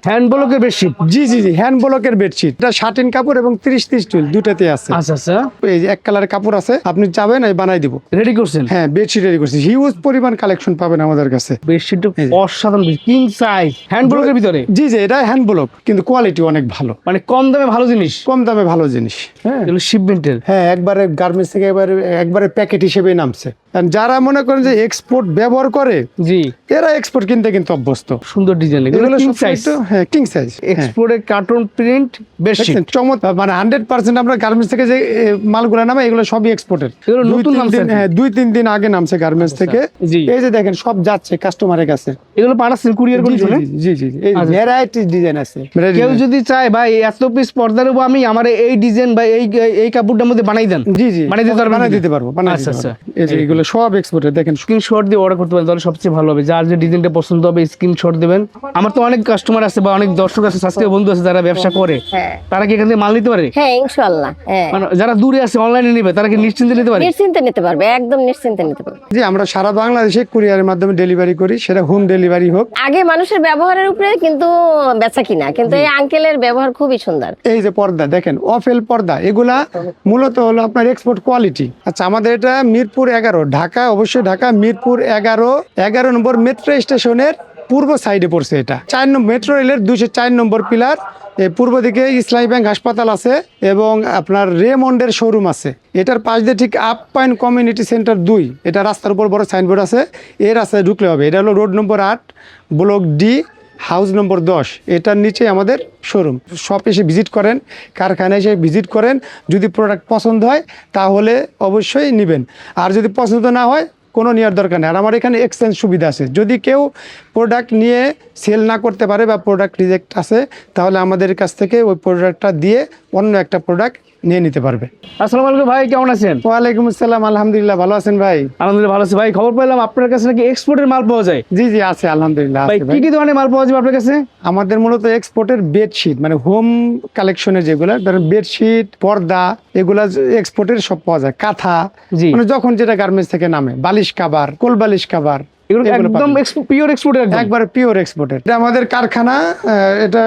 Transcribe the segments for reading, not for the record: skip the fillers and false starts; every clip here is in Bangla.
হ্যান্ড ব্লকের বেডশিট। জি জি জি, হ্যান্ড ব্লকের বেডশিট। এটা শাটিন কাপড় এবং 30-30 টুল দুটাতে আছে। আচ্ছা আচ্ছা, এই যে এক কালারের কাপড় আছে, আপনি যাবেন এই বানাই দিব। রেডি করছেন? হ্যাঁ, বেডশিট রেডি করছি। হিউজ পরিমাণ কালেকশন পাবেন আমাদের কাছে। বেডশিটটা এই যে। অসাধারণ, কিং সাইজ, হ্যান্ড ব্লকের ভিতরে। জি জি, এটা হ্যান্ড ব্লক কিন্তু কোয়ালিটি অনেক ভালো, মানে কম দামে ভালো জিনিস, কম দামে ভালো জিনিস। হ্যাঁ এগুলো শিপমেন্টের। হ্যাঁ, একবারে গার্মেন্টস থেকে একবারে প্যাকেট হিসেবে নামছে। আর যারা মনে করেন যে এক্সপোর্ট ব্যবহার করে, জি, এরা এক্সপোর্ট কিনতে কিন্তু অভ্যস্ত। সুন্দর ডিজাইন, এগুলো এগুলো কিং সব সাইজ। হ্যাঁ, কিং সাইজ। এক্সপোর্টের কার্টুন প্রিন্ট বেডশিট, চমৎকার। মানে 100% আমরা গার্মেন্টস থেকে যে মালগুলো নামে, এগুলো সবই এক্সপোর্টের। এগুলো নতুন নামছে আর কি। হ্যাঁ, 2-3 দিন আগে নামছে গার্মেন্টস থেকে। জি। এই যে দেখেন, সব যাচ্ছে কাস্টমারের কাছে। এগুলো পাঠাচ্ছেন কুরিয়ার করে? জি জি জি, এই আচ্ছা। ভ্যারাইটি ডিজাইন আছে। কেউ যদি চায় ভাই এত পিস পর্দার উপর আমি আমার এই ডিজাইন বা এই কাপড়টার মধ্যে বানাই দেন, জি জি, বানাই দিতে পারবেন? বানাই দিতে পারবো, বানাই আচ্ছা দিতে আচ্ছা, পারবো। এই যে এগুলো সব এক্সপোর্টের। দেখেন, স্ক্রিনশট দিয়ে অর্ডার করতে পারেন, তাহলে সবচেয়ে ভালো হবে। যার যে ডিজাইনটা পছন্দ হবে স্ক্রিনশট দেবেন। আমার তো অনেক কাস্টমার আছে বা অনেক দর্শক আছে, সাবস্ক্রাইব বন্ধু আছে যারা ব্যবসা করে, হ্যাঁ তারা কি এখান থেকে মাল নিতে পারে? হ্যাঁ ইনশাআল্লাহ, হ্যাঁ মানে যারা দূরে আছে অনলাইনে নিবে, তারা কি নিশ্চিন্তে নিতে পারে? নিশ্চিন্তে নিতে পারবে, একদম নিশ্চিন্তে নিতে পারবে। যে আমরা সারা বাংলাদেশে কুরিয়ারের মাধ্যমে ডেলিভারি করি, সেটা হোম ডেলিভারি হোক। আগে মানুষের ব্যবহারের উপরে কিন্তু বেচা কিনা, কিন্তু এই আঙ্কেলের ব্যবহার খুবই সুন্দর। এই যে পর্দা দেখেন, অফেল পর্দা, এগুলা মূলত হলো আপনার এক্সপোর্ট কোয়ালিটি। আচ্ছা, আমাদের এটা মিরপুর 11 ঢাকা, অবশ্যই ঢাকা মিরপুর 11 নম্বর মেট্রো স্টেশনের পূর্ব সাইডে পড়ছে। এটা 4 নম্বর মেট্রো রেলের 204 নম্বর পিলার। পূর্ব দিকে ইসলামী ব্যাংক হাসপাতাল আছে এবং আপনার রেমন্ডের শোরুম আছে। এটার পাশ দিয়ে ঠিক আপ পয়েন্ট কমিউনিটি সেন্টার 2, এটা রাস্তার উপর বড় সাইনবোর্ড আছে, এই রাস্তায় ঢুকলে হবে। এটা হলো road number 8, block D, house নম্বর 10। এটার নিচে আমাদের শোরুম। সব এসে ভিজিট করেন, কারখানায় এসে ভিজিট করেন। যদি প্রোডাক্ট পছন্দ হয় তাহলে অবশ্যই নেবেন, আর যদি পছন্দ না হয় কোনো নেওয়ার দরকার নেই। আর আমার এখানে এক্সচেঞ্জ সুবিধা আছে। যদি কেউ প্রোডাক্ট নিয়ে সেল না করতে পারে বা প্রোডাক্ট রিজেক্ট আছে, তাহলে আমাদের কাছ থেকে ওই প্রোডাক্টটা দিয়ে অন্য একটা প্রোডাক্ট নিয়ে নিতে পারবে। আসসালামু আলাইকুম ভাই, কেমন আছেন? ওয়ালাইকুম আসসালাম, আলহামদুলিল্লাহ, ভালো আছেন ভাই? আলহামদুলিল্লাহ ভালো আছি ভাই। খবর পেলাম আপনার কাছে নাকি এক্সপোর্টের মাল পাওয়া যায়। জি জি, আছে আলহামদুলিল্লাহ। ভাই আছে কি কি ধরনের মাল পাওয়া যাবে আপনার কাছে? আমাদের মূলত এক্সপোর্টের বেডশিট, মানে হোম কালেকশনের যেগুলো, ধরেন বেডশিট, পর্দা, এগুলা এক্সপোর্টের সব পাওয়া যায়। কাঁথা, জি। মানে যখন যেটা গার্মেন্টস থেকে নামে, বালিশ কাভার, কোল বালিশ কাভার, এগুলো একদম পিওর এক্সপোর্টের, একবারে পিওর এক্সপোর্টের। এটা আমাদের কারখানা, এটা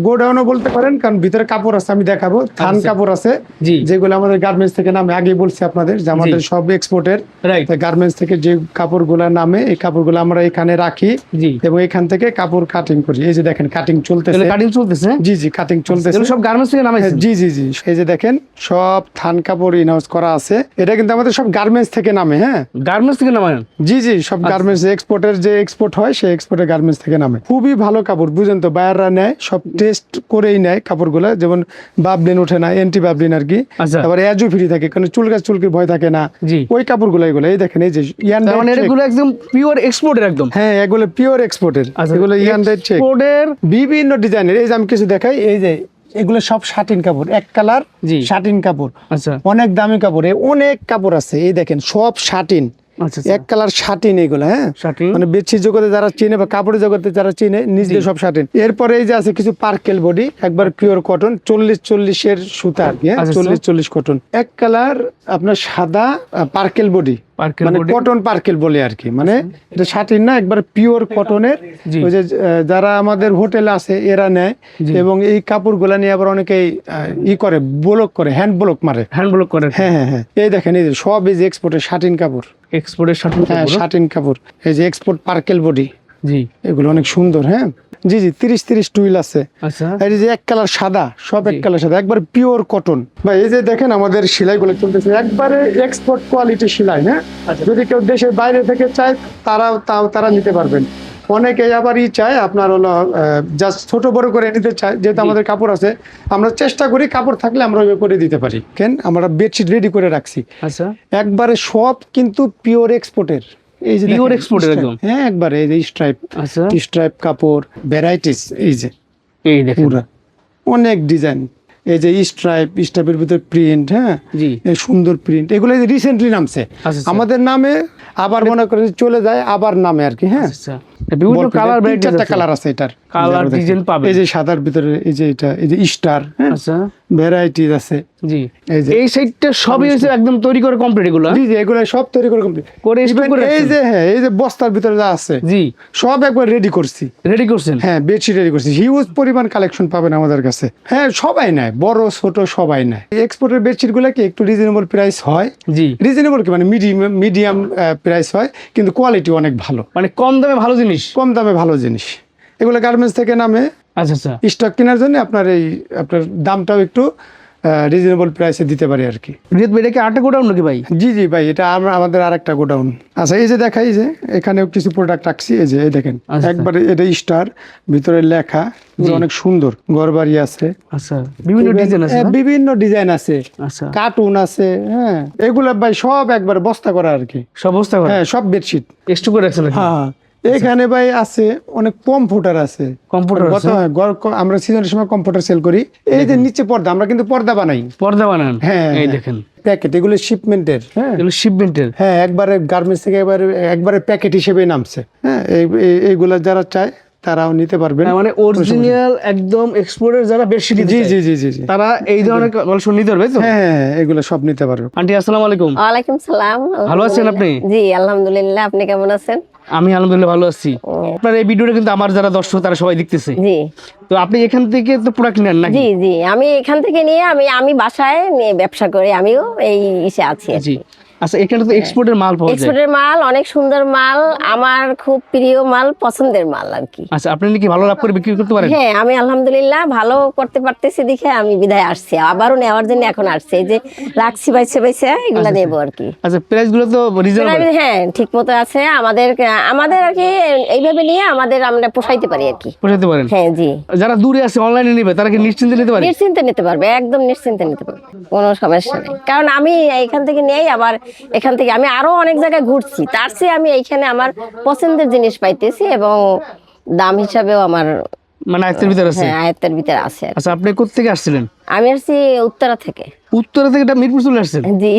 গোডাউনও বলতে পারেন, কারণ ভিতরে কাপড় আছে, আমি দেখাবো। থান কাপড় আছে, জি। যেগুলো আমাদের গার্মেন্টস থেকে নামে। আগে বলছি আপনাদের যে আমাদের সব এক্সপোর্টের। রাইট। গার্মেন্টস থেকে যে কাপড়গুলো নামে, এই কাপড়গুলো আমরা এখানে রাখি জি। এবং এখান থেকে কাপড় কাটিং করি। এই যে দেখেন, কাটিং চলতেছে। কাটিং চলতেছে? জি জি, কাটিং চলতেছে। এগুলো সব গার্মেন্টস থেকে নামাইছেন? জি জি জি, এই যে দেখেন, সব থান কাপড় ইনহাউস করা আছে। এটা কিন্তু আমাদের সব গার্মেন্টস থেকে নামে। হ্যাঁ, গার্মেন্টস থেকে নামায়? জি জি, সব গার্মেন্টস এক্সপোর্টের যে এক্সপোর্ট হয়, সেই এক্সপোর্টের গার্মেন্টস থেকে নামে। খুবই ভালো কাপড়, বুঝেন তো, বায়াররা নেয়, সব টেস্ট করেই নেয় কাপড়গুলো। যেমন বাবলিন ওঠে না, এন্টি বাবলিন আর কি। আচ্ছা। তারপরে এজু ফ্রি থাকে, কোনো চুলকির ভয় থাকে না। জি। ওই কাপড়গুলো এগুলো, এই দেখেন, এই যে মানে এগুলো একদম পিওর এক্সপোর্টের একদম? হ্যাঁ, এগুলো পিওর এক্সপোর্টের। এগুলো এক্সপোর্টের বিভিন্ন ডিজাইনের। এই যে আমি কিছু দেখাই, এই যে এগুলো সব শাটিন কাপড়, এক কালার জি। শাটিন কাপড়। আচ্ছা অনেক দামি কাপড়, অনেক কাপড় আছে। এই দেখেন, সব শাটিন, আচ্ছা এক কালার শাটিন এগুলো। হ্যাঁ, শাটিন। মানে বেডশিট জগতে যারা চিনে বা কাপড়ের জগতে যারা চিনে, নিজে সব শাটিন। এরপরে এই যে আছে কিছু পার্কেল বডি, একবার পিওর কটন, 40-40 সুতা আর কি। হ্যাঁ, 40-40 কটন। এক কালার আপনার সাদা পার্কেল বডি, মানে কটন পার্কেল বলে আর কি। মানে এটা শাটিন না, একবার পিওর কটনের। ওই যে যারা আমাদের হোটেলে আছে এরা নেয়, এবং এই কাপড়গুলা নিয়ে আবার অনেকেই করে, ব্লক করে, হ্যান্ড ব্লক মারে, হ্যান্ড ব্লক করে। হ্যাঁ হ্যাঁ হ্যাঁ, এই দেখেন, এই যে সব এই যে এক্সপোর্টের শাটিন কাপড়, এক্সপোর্টের শাটিন। হ্যাঁ, শাটিন কাপড়। এই যে এক্সপোর্ট পার্কেল বডি, জি, এগুলো অনেক সুন্দর। হ্যাঁ, জি জি, 30-30 টুইল আছে। আচ্ছা। এই যে এক কালার সাদা, সব এক কালার সাদা, একবার পিওর কটন। ভাই এই যে দেখেন, আমাদের সেলাইগুলো চলতেছে, একবারে এক্সপোর্ট কোয়ালিটি সেলাই। হ্যাঁ, যদি কেউ দেশের বাইরে থেকে চায়, তারা নিতে পারবেন। অনেকে আবার চায় আপনার হলো জাস্ট ছোট বড় করে নিতে চায়। যেহেতু আমাদের কাপড় আছে, আমরা চেষ্টা করি কাপড় থাকলে আমরা ওই করে দিতে পারি। কেন, আমরা বেডশিট রেডি করে রাখছি। আচ্ছা, একবারে সব কিন্তু পিওর এক্সপোর্টের। এই যে পিওর এক্সপোর্টের একদম। হ্যাঁ, একবারে এই যে স্ট্রাইপ, আচ্ছা, স্ট্রাইপ কাপড়, ভ্যারাইটিস। এই যে এই দেখেন পুরো অনেক ডিজাইন। এই যে স্ট্রাইপের ভিতরে প্রিন্ট। হ্যাঁ, জি, এই সুন্দর প্রিন্ট। এগুলো রিসেন্টলি নামছে আচ্ছা, আমাদের নামে, আবার মনে করেন চলে যায়, আবার নামে আর কি। হ্যাঁ, আচ্ছা। বিভিন্ন Ball print কালার এর তিন চারটা ভ্যারাইটি কালার আছে এটার। কালার দেখেন। ডিজাইন পাবে। এই যে সাদার ভিতরে এই যে এটা এই যে স্টার, হ্যাঁ আচ্ছা ভ্যারাইটিস আছে। জি এই যে এই সাইডটা সবই হচ্ছে একদম তৈরি করে কমপ্লিট এগুলো জি জি এগুলো সব তৈরি করে কমপ্লিট করে stock করে এই রাখছেন? যে হ্যাঁ এই যে বস্তার ভিতরে যা আছে জি সব একবার রেডি করছি। রেডি করছেন হ্যাঁ বেডশিট রেডি করছি, হিউজ পরিমাণ কালেকশন পাবেন আমাদের কাছে। হ্যাঁ সবাই নেয়, বড় ছোট সবাই নেয়। এক্সপোর্টের বেডশিট গুলো কি একটু রিজনেবল প্রাইস হয়, জি রিজনেবল কি মানে মিডিয়াম প্রাইস হয়, কিন্তু কোয়ালিটি অনেক ভালো, মানে কম দামে ভালো জিনিস। কম দামে ভালো জিনিস। এগুলো গার্মেন্টস থেকে নামে, আচ্ছা আচ্ছা স্টক কেনার জন্য আপনার দামটাও একটু রিজনেবল প্রাইসে দিতে পারি আর কি। রিয়াদ ভাই, এটা কি আটা গোডাউন নাকি ভাই? জি জি ভাই, এটা আমাদের আরেকটা গোডাউন। আচ্ছা এই যে দেখাই যে এখানেও কিছু প্রোডাক্ট রাখছি, এই যে এই দেখেন আচ্ছা। একবারে এটা স্টার, ভিতরে লেখা যে অনেক সুন্দর, ঘরবাড়ি আছে, আচ্ছা বিভিন্ন ডিজাইন আছে না? বিভিন্ন ডিজাইন আছে, আচ্ছা কার্টুন আছে। হ্যাঁ এগুলা ভাই সব একবার বস্তা করা আর কি। সব অবস্থা করে হ্যাঁ সব বেডশিট। একটু করে রাখছেন নাকি? হ্যাঁ এখানে ভাই আছে অনেক কম্পিউটার আছে। কম্পিউটার আছে? হ্যাঁ, আমরা সিজনের সময় কম্পিউটার সেল করি। এই যে নিচে পর্দা, আমরা কিন্তু পর্দা বানাই। পর্দা বানান? হ্যাঁ এই দেখেন প্যাকেট, এগুলো শিপমেন্টের। হ্যাঁ এগুলো শিপমেন্টের। হ্যাঁ একবারে গার্মেন্টস থেকে একবারে প্যাকেট হিসেবে নামছে। হ্যাঁ এইগুলা যারা চায় তারাও নিতে পারবেন। মানে অরিজিনাল একদম এক্সপোর্টের যারা বেডশিট জি জি জি জি জি তারা এই ধরনের কালেকশন নিতে পারবে তো? হ্যাঁ হ্যাঁ এগুলো সব নিতে পারবে। আন্টি আসসালামু আলাইকুম। ওয়ালাইকুম সালাম। ভালো আছেন আপনি? জি আলহামদুলিল্লাহ, আপনি কেমন আছেন? আমি আলহামদুলিল্লাহ ভালো আছি। আপনার এই ভিডিওটা কিন্তু আমার যারা দর্শক তারা সবাই দেখতেছে, জি তো আপনি এখান থেকে তো প্রোডাক্ট নেন নাকি? জি জি আমি এখান থেকে নিয়ে আমি বাসায় নিয়ে ব্যবসা করি, আমিও এই ইসে আছি। জি আচ্ছা, এখানে তো এক্সপোর্টের মাল পাওয়া যায়। এক্সপোর্টের মাল, অনেক সুন্দর মাল, আমার খুব প্রিয় মাল, পছন্দের মাল আর কি। আচ্ছা, আপনি কি ভালো লাভ করে বিক্রি করতে পারেন? হ্যাঁ আমি আলহামদুলিল্লাহ ভালো করতে পারতেছি দেখে আমি বিদায় আসছি, আবারও নেওয়ার জন্য এখন আসছে। এই যে রাখছি বাইছে বাইছে এগুলা নেবো আর কি। আচ্ছা, প্রাইস গুলো তো রিজনেবল? হ্যাঁ ঠিক মতো আছে, আমাদের আর কি এইভাবে নিয়ে আমরা পোষাইতে পারি আর কি। পোষাতে পারেন? হ্যাঁ জি। যারা দূরে আছে অনলাইনে নেবে তারা কি নিশ্চিন্তে নিতে পারে? নিশ্চিন্তে নিতে পারবে, একদম নিশ্চিন্তে নিতে পারবে, কোনো সমস্যা নেই। কারণ আমি এখান থেকে নেই, আবার এখান থেকে আমি আরো অনেক জায়গায় ঘুরছি, তার চেয়ে আমি এইখানে আমার পছন্দের জিনিস পাইতেছি এবং দাম হিসাবেও আমার মানে আয়ত্তের ভিতরে আছে? হ্যাঁ আয়ত্তের ভিতরে আছে আর কি। আচ্ছা, আপনি কোথা থেকে আসছিলেন? আমি আসছি উত্তরা থেকে। উত্তরা থেকে? এটা মিরপুর চলে আসছেন? জি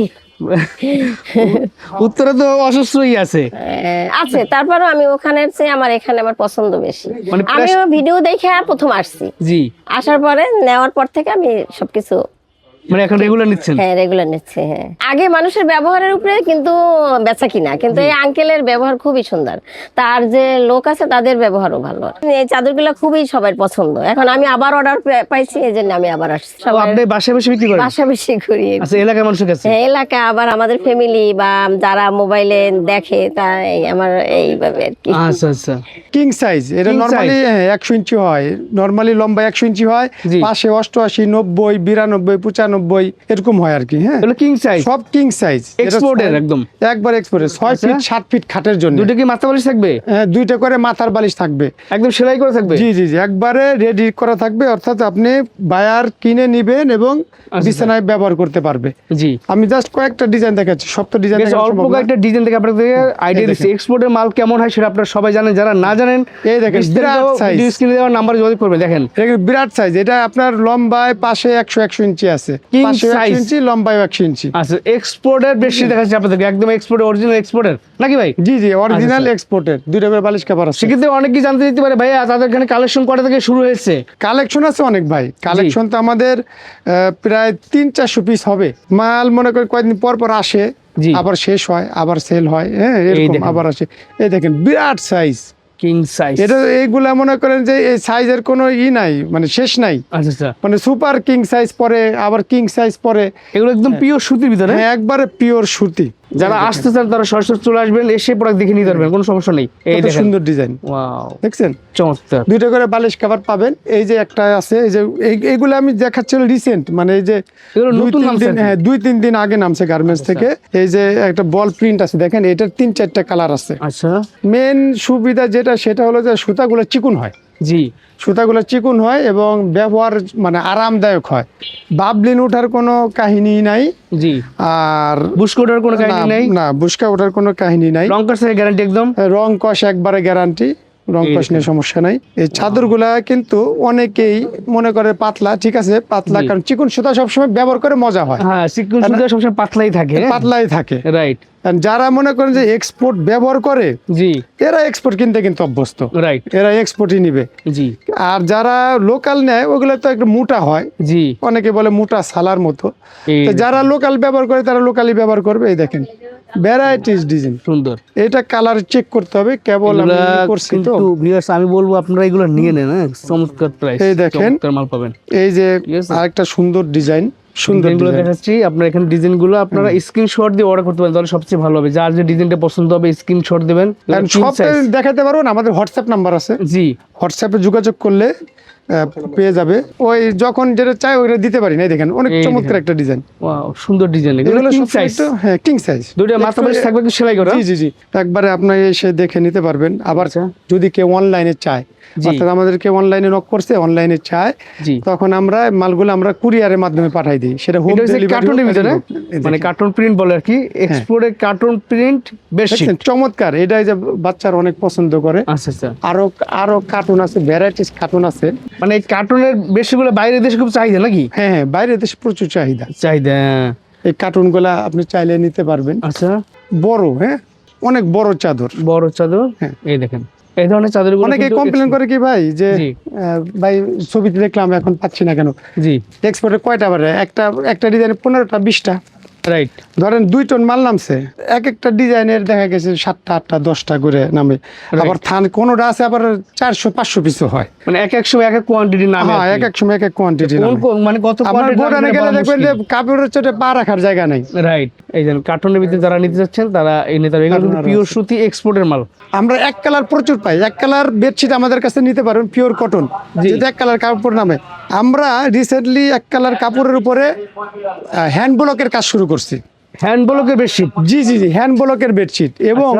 উত্তরা তো অসুস্থই আছে। আছে, তারপরও আমি ওখানের চেয়ে আমার এখানে আমার পছন্দ বেশি। মানে আমিও ভিডিও দেখে প্রথম আসছি, জি আসার পরে নেওয়ার পর থেকে আমি সবকিছু মানে এখন রেগুলার নিচ্ছেন? হ্যাঁ রেগুলার নিচ্ছে। হ্যাঁ আগে মানুষের ব্যবহারের উপরে কিন্তু বেচা কিনা, কিন্তু এই আঙ্কেলের ব্যবহার খুবই সুন্দর, তার যে লোক আছে তাদের ব্যবহারও ভালো। এই চাদরগুলো খুবই সবার পছন্দ। এখন আমি আবার অর্ডার পাইছি, এই জন্য আমি আবার আসছি। তো আপনি বাসায় বসে বিক্রি করেন? পাশাপাশি করি। আচ্ছা, এলাকার মানুষের কাছে? হ্যাঁ এলাকা, আবার আমাদের ফ্যামিলি বা যারা মোবাইলে দেখে তাই আমার এইভাবে আর কি। আচ্ছা আচ্ছা। কিং সাইজ, এটা King নরমালি 100 ইঞ্চি হয়, নরমালি লম্বা 100 ইঞ্চি হয়, জি। পাশে 88, 90, 92, 95 এরকম হয় আর কি। হ্যাঁ এগুলো কিং সাইজ? সব কিং সাইজ, এক্সপোর্টের একদম? একবার এক্সপোর্টের 6 আচ্ছা। ফিট 7 ফিট খাটের জন্য। দুটো কি মাথা বালিশ থাকবে? হ্যাঁ 2টা করে মাথার বালিশ থাকবে, একদম সেলাই করে থাকবে? জি জি জি একবারে রেডি করা থাকবে, অর্থাৎ আপনি বায়ার কিনে নিবেন এবং বিছানায় ব্যবহার করতে পারবে। জি আমি জাস্ট কয়েকটা ডিজাইন দেখাচ্ছি, সব তো ডিজাইন বেশ অল্প কয়েকটা ডিজাইন থেকে আপনাদের আইডিয়া দিচ্ছি। এক্সপোর্টের মাল কেমন হয় সেটা আপনারা সবাই জানেন, যারা না জানেন এই দেখেন বিরাট সাইজ, ভিডিও স্ক্রিনে দেওয়ার নাম্বার যোগাযোগ করবেন। দেখেন এটা বিরাট সাইজ, এটা আপনার লম্বায় পাশে 100 ইঞ্চি আছে, King পাশে 100 size। ইঞ্চি, লম্বায় 100 ইঞ্চি। আচ্ছা, এক্সপোর্টের বেশি দেখাচ্ছি আপনাদেরকে, একদম এক্সপোর্টের, অরিজিনাল এক্সপোর্টের নাকি ভাই? জি জি অরিজিনাল আচ্ছা। এক্সপোর্টের, 2টা করে বালিশ কভার আছে। সেক্ষেত্রে অনেক কি জানতে দিতে পারে ভাইয়া তাদের এখানে কালেকশন কটা থেকে শুরু হয়েছে? কালেকশন আছে অনেক ভাই, কালেকশন তো আমাদের প্রায় 300-400 পিস হবে। মাল মনে করি কয়েকদিন পর পর আসে, জি। আবার শেষ হয়, আবার সেল হয়। হ্যাঁ এরকম দেখেন। আবার আসে। এই দেখেন বিরাট সাইজ, কিং সাইজ। এটা এইগুলা মনে করেন যে এই সাইজের কোনো নাই, মানে শেষ নাই। আচ্ছা আচ্ছা, মানে সুপার কিং সাইজ পরে, আবার কিং সাইজ পরে। এগুলো একদম পিওর সুতির ভিতরে? হ্যাঁ একবারে পিওর সুতি। যারা আসতে চান তারা সরাসরি চলে আসবেন, এসে প্রোডাক্ট দেখে নিতে পারবেন, কোনো সমস্যা নেই। এই কত দেখেন, সুন্দর ডিজাইন, ওয়াও দেখছেন? চমৎকার। 2টা করে বালিশ কভার পাবেন। এই যে একটা আছে, এই যে এইগুলো আমি দেখাচ্ছিল রিসেন্ট, মানে এই যে এগুলো নতুন 2-3 নামছে দিন, আর কি? হ্যাঁ 2-3 দিন আগে নামছে গার্মেন্টস থেকে। এই যে একটা বল প্রিন্ট আছে, দেখেন এটার 3-4টা কালার আছে। আচ্ছা মেন সুবিধা যেটা সেটা হলো যে সুতাগুলো চিকুন হয়, জি সুতাগুলো চিকুন হয় এবং ব্যবহার মানে আরামদায়ক হয়। বাবলিন ওঠার কোনো কাহিনী নাই, জি। আর বুস্কোটার কোনো কাহিনী না, নেই? না বুসকা ওঠার কোনো কাহিনী নাই। রং কার্ড গ্যারান্টি একদম? রং কষ একবারে গ্যারান্টি। রং কষ নিয়ে সমস্যা নাই। এই চাদরগুলা কিন্তু অনেকেই মনে করে পাতলা, ঠিক আছে পাতলা, কারণ চিকন সুতা সবসময় ব্যবহার করে মজা হয়, হ্যাঁ চিকন সুতা সবসময় পাতলাই থাকে, পাতলাই থাকে, রাইট। আর যারা মনে করেন যে এক্সপোর্ট ব্যবহার করে জি এরা এক্সপোর্ট কিনতে কিন্তু অভ্যস্ত, রাইট, এরা এক্সপোর্টই নিবে। জি আর যারা লোকাল নেয় ওগুলো তো একটু মোটা হয়, জি অনেকে বলে মোটা সালার মতো। এই তো যারা লোকাল ব্যবহার করে তারা লোকালি ব্যবহার করবে। এই দেখেন ভ্যারাইটিস ডিজাইন, সুন্দর। এটা কালার চেক করতে হবে, কেবল আমি এগুলা করছি তো। কিন্তু viewers আমি বলবো আপনারা এগুলো নিয়ে নেন, হ্যাঁ চমৎকার প্রাইস, এই দেখেন। চমৎকার মাল পাবেন। এই যে ঠিক আছে। আরেকটা সুন্দর ডিজাইন, সুন্দর ডিজাইনগুলো ডিজাইন। দেখাচ্ছি আপনার এখানে, ডিজাইনগুলো আপনারা স্ক্রিনশট দিয়ে অর্ডার করতে পারেন, তাহলে সবচেয়ে ভালো হবে। যার যে ডিজাইনটা পছন্দ হবে স্ক্রিনশট দিবেন। কারণ সব দেখাতে পারবো না, আমাদের হোয়াটসঅ্যাপ নাম্বার আছে, জি হোয়াটসঅ্যাপে যোগাযোগ করলে পেয়ে যাবে। ওই যখন যেটা চাই ওইটা দিতে পারি না। এই দেখেন অনেক এই চমৎকার একটা ডিজাইন, ওয়াও সুন্দর ডিজাইন, এগুলো এগুলো কিং সব সাইজ, হ্যাঁ কিং সাইজ। দুইটা মাথা বালিশ থাকবে কি সেলাই করা? জি জি জি, একবারে আপনি এসে দেখে নিতে পারবেন। আবার আচ্ছা। যদি কেউ অনলাইনে চায়, জি। অর্থাৎ আমাদেরকে অনলাইনে নক করছে, অনলাইনে চায়, জি তখন আমরা মালগুলো আমরা কুরিয়ারের মাধ্যমে পাঠাই দিই। সেটা হোম এটা হচ্ছে ডেলিভারি কার্টুনের ভিতরে, মানে কার্টুন প্রিন্ট বলে আর কি, এক্সপোর্টের কার্টুন প্রিন্ট বেশি চমৎকার। এটাই যে বাচ্চারা অনেক পছন্দ করে। আচ্ছা আচ্ছা, আরো আরো কার্টুন আছে, ভ্যারাইটিস কার্টুন আছে। মানে এই কার্টুনের বেশিগুলো বাইরের দেশে খুব চাহিদা নাকি? হ্যাঁ হ্যাঁ, বাইরে দেশে প্রচুর চাহিদা। চাহিদা, এই কার্টুন গুলা আপনি চাইলে নিতে পারবেন। আচ্ছা বড়, হ্যাঁ অনেক বড় চাদর। বড় চাদর, হ্যাঁ। এই দেখেন এই ধরনের চাদরগুলো অনেকে কিন্তু কমপ্লেন করে কি ভাই যে জি। ভাই ছবিতে দেখলাম এখন পাচ্ছি না কেন। জি এক্সপোর্টে কয়টা বারে, একটা ডিজাইনে 15টা 20টা, রাইট, ধরেন 2 টন মাল নামছে, এক একটা ডিজাইনের দেখা গেছে 7টা 8টা 10টা করে নামে। আবার থান কোনোটা আছে আবার 400-500 পিসও হয়। মানে এক এক সময় এক এক কোয়ান্টিটি নামে হ্যাঁ, এক এক সময় এক এক কোয়ান্টিটি নামে। মানে কত আপনার কোয়ান্টিটি গোডাউনে গেলে দেখবেন যে কাপড়ের চোটে পা রাখার জায়গা নাই। রাইট। এই যে কার্টুনের ভিতরে যারা নিতে যাচ্ছেন তারা এই নিতে পারবেন, এগুলো কিন্তু পিওর সুতি এক্সপোর্টের মাল। আমরা এক কালার প্রচুর পাই, এক কালার বেডশিট আমাদের কাছে নিতে পারবেন, পিওর কটন, জি। যেটা এক কালার কাপড় নামে। আমরা রিসেন্টলি এক কালার কাপড়ের উপরে হ্যান্ড ব্লকের কাজ শুরু করছি। হ্যান্ড ব্লকের বেডশিট, জি জি জি, হ্যান্ড ব্লকের বেডশিট, এবং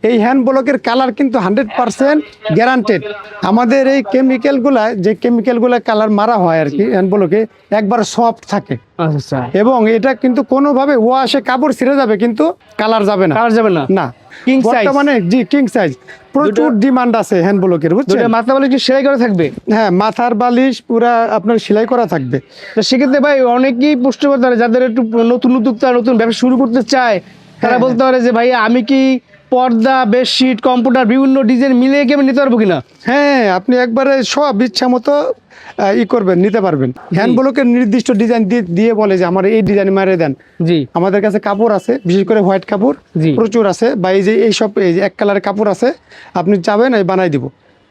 এই হ্যান্ড ব্লকের কালার কিন্তু 100% গ্যারান্টেড। আমাদের এই কেমিক্যালগুলা, যে কেমিক্যালগুলা কালার মারা হয় আর কি হ্যান্ড ব্লকে, একবার সফট থাকে, আচ্ছা এবং এটা কিন্তু কোনোভাবে ওয়াশে কাপড় ছিঁড়ে যাবে কিন্তু কালার যাবে না। কালার যাবে না, না, কিং সাইজ, বর্তমানে জি কিং সাইজ, প্রচুর ডিমান্ড আছে হ্যান্ড ব্লকের, বুঝছেন। দুটো মাথা বালিশ কি সেলাই করা থাকবে? হ্যাঁ, মাথার বালিশ পুরা আপনার সেলাই করা থাকবে। তো সেক্ষেত্রে ভাই অনেকেই প্রশ্ন করতে পারে, যাদের একটু নতুন উদ্যোক্তা নতুন ব্যবসা শুরু করতে চায়, তারা হ্যাঁ, বলতে পারে যে ভাই আমি কি পর্দা, বেডশিট, কম্পিউটার বিভিন্ন ডিজাইন মিলিয়ে কি আমি নিতে পারবো কিনা? হ্যাঁ, আপনি একবারে সব ইচ্ছা মতো করবেন, নিতে পারবেন। হ্যান্ড ব্লকের নির্দিষ্ট ডিজাইন দিয়ে বলে যে আমার এই ডিজাইন মারে দেন। জি আমাদের কাছে কাপড় আছে, বিশেষ করে হোয়াইট কাপড় জি। প্রচুর আছে, বা এই যে এইসব এই যে এক কালারের কাপড় আছে, আপনি যাবেন আমি বানাই দিব।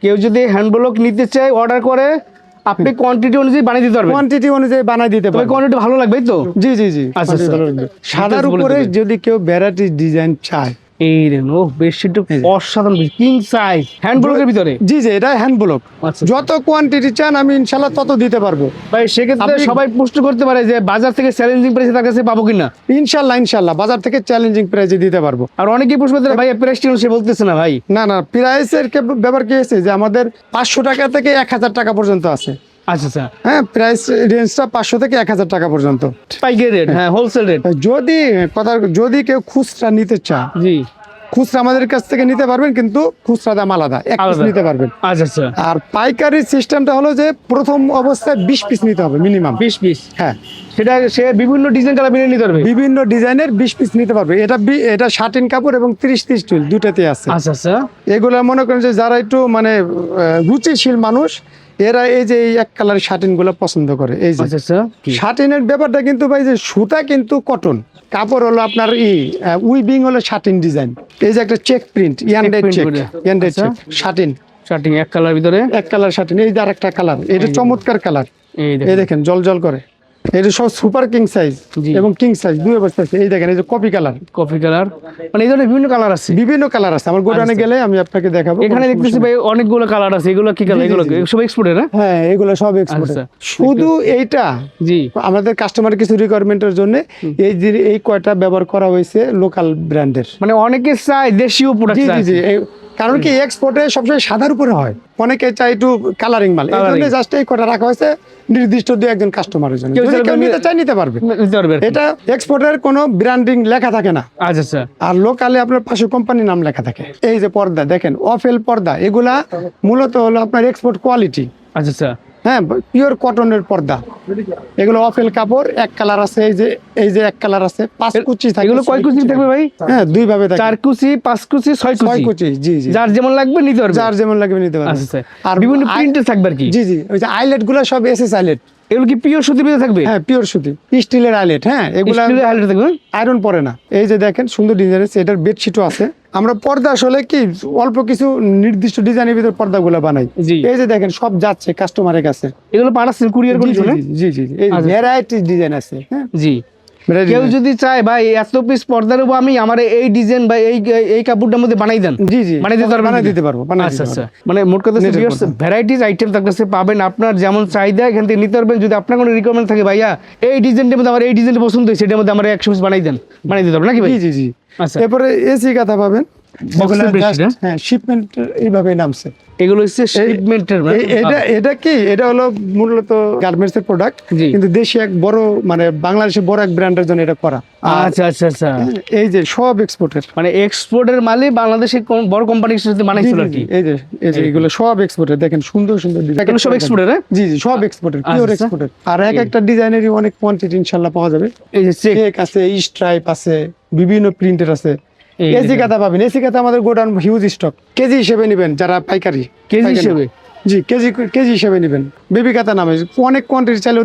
কেউ যদি হ্যান্ড ব্লক নিতে চায় অর্ডার করে, আপনি কোয়ান্টিটি অনুযায়ী বানিয়ে দিতে পারবেন, কোয়ান্টিটি অনুযায়ী বানাই দিতে তবে পারবেন। কোয়ান্টিটি ভালো লাগবে এই তো? জি জি জি, আচ্ছা, quantity আচ্ছা। ভালো লাগবে। সাদার বলে উপরে দিবেন। যদি কেউ ভ্যারাইটি ডিজাইন চায়, এই দেখুন, ও বেডশিট এই যে। অসাধারণ, কিং সাইজ হ্যান্ড ব্লকের ভিতরে। জি জি, এটা হ্যান্ড ব্লক। আচ্ছা। যত কোয়ান্টিটি চান আমি ইনশাল্লাহ তত দিতে পারবো। ভাই সেক্ষেত্রে আপনি- সবাই প্রশ্ন করতে পারে যে বাজার থেকে চ্যালেঞ্জিং প্রাইসে তার কাছে পাবো কিনা। ইনশাল্লাহ ইনশাল্লাহ বাজার থেকে চ্যালেঞ্জিং প্রাইসে দিতে পারবো। আর অনেকেই প্রশ্ন করতে পারে, ভাই প্রাইস সে বলতেছে না ভাই। না না, প্রাইসের ব্যাপার কি হয়েছে যে আমাদের 500 টাকা থেকে 1000 টাকা পর্যন্ত আছে। আচ্ছা আচ্ছা, হ্যাঁ, প্রাইস রেঞ্জটা 500 থেকে 1000 টাকা পর্যন্ত। পাইকারি রেট, হ্যাঁ হোলসেল রেট। যদি কেউ খুচরা নিতে চায়, জি খুচরা আমাদের কাছ থেকে নিতে পারবেন, কিন্তু খুচরা দাম আলাদা, 1 পিস আলাদা। নিতে পারবেন। আচ্ছা আচ্ছা, আর পাইকারি সিস্টেমটা হলো যে প্রথম অবস্থায় 20 পিস নিতে হবে মিনিমাম। 20 পিস, হ্যাঁ, সেটা সে বিভিন্ন ডিজাইন কালার মিলিয়ে নিতে পারবে। বিভিন্ন ডিজাইনের 20 পিস নিতে পারবে। এটা শার্টিন কাপড় এবং 30-30 টুল দুটাতে আছে। আচ্ছা আচ্ছা, এগুলো মনে করেন যে যারা একটু মানে রুচিশীল মানুষ, এরা এই যে এই এক কালার শার্টিন গুলো পছন্দ করে। এই যে আচ্ছা আচ্ছা, শার্টিনের ব্যাপারটা কিন্তু ভাই, যে সুতা কিন্তু কটন, কাপড় হলো আপনার উইভিং হলো শার্টিন ডিজাইন। এই যে একটা চেক প্রিন্ট, ইয়ান্ডেড print চেক, করে। ইয়ান্ডেড আচ্ছা। চেক শার্টিন, শার্টিং এক কালার ভিতরে। এক কালার শার্টিন। এই যে আরেকটা কালার, এটা চমৎকার কালার, এই এই দেখুন, দেখেন জল জল করে। এটা সব সুপার কিং সাইজ জি। এবং কিং সাইজ দুই অবস্থা আছে। এই দেখেন, এই যে কপি কালার, কফি কালার, মানে এই ধরনের বিভিন্ন কালার আছে। বিভিন্ন কালার আছে। আমার গোডাউনে আচ্ছা। গেলে আমি আপনাকে দেখাবো। এখানে কোনো দেখতেছি সমস্যা ভাই অনেকগুলো কালার আছে, এগুলো কি কালার? জি, জি, এগুলো জি। সব এক্সপোর্টের না? নেই। হ্যাঁ, এগুলো সব এক্সপোর্ট। আচ্ছা। শুধু এইটা জি আমাদের কাস্টমার কিছু রিকোয়ারমেন্টের জন্য এই কয়টা ব্যবহার করা হয়েছে লোকাল ব্র্যান্ডের। মানে অনেকে চায় দেশীয় প্রোডাক্ট। জি জি জি, কারণ কি এক্সপোর্টে সবসময় সাদার উপরে হয়, অনেকে চাই একটু কালারিং মাল, এই জন্য Colouring। জাস্ট এই কটা রাখা হয়েছে নির্দিষ্ট দুই একজন কাস্টমারের জন্য, কেউ যদি চাইলে কেউ নিতে চায় নিতে পারবে। নিতে পারবে আর কি। এটা এক্সপোর্টের কোনো ব্র্যান্ডিং লেখা থাকে না, আচ্ছা আচ্ছা আর লোকালে আপনার পাশে কোম্পানির নাম লেখা থাকে। এই যে পর্দা দেখেন, অফেল পর্দা, এগুলা মূলত হলো আপনার এক্সপোর্ট কোয়ালিটি। আচ্ছা আচ্ছা হ্যাঁ, পিওর কটনের পর্দা, এগুলো অফেল কাপড়, এক কালার আছে, এই যে এক কালার আছে, 5 কুচি থাকে। এগুলো কয় কুচি থাকবে ভাই? হ্যাঁ, দুই ভাবে থাকে, 4 কুচি, 5 কুচি, 6 6 কুচি, কুচি, জি জি, যার যেমন লাগবে নিতে পারবে। যার যেমন লাগবে নিতে পারবে। আচ্ছা আচ্ছা। আর আর বিভিন্ন প্রিন্টের থাকবে আর কি। জি জি, ওই যে আইলেট গুলো সব এসএস আইলেট। এগুলো কি পিওর সুতির ভিতরে থাকবে? হ্যাঁ, পিওর সুতি, স্টিলের আইলেট। হ্যাঁ, এগুলা স্টিলের হাইলাইট থাকবে। আয়রন পরে না। এই যে দেখেন সুন্দর ডিজাইন আছে, এটার বেডশিটও আছে। আমরা পর্দা আসলে কি অল্প কিছু নির্দিষ্ট ডিজাইনের ভিতর পর্দাগুলো বানাই। জি। এই যে দেখেন সব যাচ্ছে কাস্টমারের কাছে। এগুলো পাঠাচ্ছেন কুরিয়ার জি করে জি জন্য? জি জি, এই আচ্ছা। ভ্যারাইটি ডিজাইন আছে। হ্যাঁ, জি। variety কেউ design। যদি চায় ভাই এত পিস পর্দার উপর আমি আমার এই ডিজাইন বা এই কাপড়টার মধ্যে বানাই দেন, জি জি, বানাই দিতে পারবেন? বানাই দিতে পারবো, বানাই আচ্ছা দিতে আচ্ছা। পারবো। মানে মোট কথা নেটের পর্দা। ভ্যারাইটিস আইটেম তার কাছে পাবেন, আপনার যেমন চাহিদা এখান থেকে নিতে পারবেন। যদি আপনার কোনো রিকোয়ারমেন্ট থাকে ভাইয়া এই ডিজাইনটার মধ্যে আমার এই ডিজাইনটা পছন্দ হয়েছে, সেটার মধ্যে আমার 100 পিস বানাই দেন, বানাই দিতে পারবেন নাকি ভাই? জি জি জি। আচ্ছা। এরপরে এসি কাঁথা পাবেন, Boxer যেগুলো bedsheet, just, হ্যাঁ, শিপমেন্ট এইভাবে নামছে। এগুলো হচ্ছে শিপমেন্টের। এটা কি, এটা হলো মূলত গার্মেন্টস এর প্রোডাক্ট, জি। কিন্তু দেশে এক বড়, মানে বাংলাদেশের বড় এক ব্র্যান্ডের জন্য এটা করা। আর আচ্ছা আচ্ছা আচ্ছা। এই যে সব এক্সপোর্টের, মানে এক্সপোর্টের মালই বাংলাদেশে বড় কোম্পানির সাথে বানাইছিল আর কি। এই যে এগুলো সব এক্সপোর্টের, দেখেন সুন্দর সুন্দর ডিজাইন। এগুলো সব এক্সপোর্টের? হ্যাঁ জি জি, সব এক্সপোর্টের, পিওর আচ্ছা। এক্সপোর্টের। আর এক একটা ডিজাইনেরই অনেক কোয়ান্টিটি ইনশাআল্লাহ পাওয়া যাবে। এই যে চেক চেক আছে, স্ট্রাইপ আছে, বিভিন্ন প্রিন্টের আছে। এই এসি কাঁথা পাবেন, এসি কাঁথা আমাদের গোডাউন হিউজ স্টক। কেজি হিসেবে নেবেন যারা পাইকারি, কেজি পাইকারি। হিসেবে? জি, কেজি হিসেবে নেবেন। বেবি কাঁথা নামে অনেক কোয়ান্টিটি চাইলেও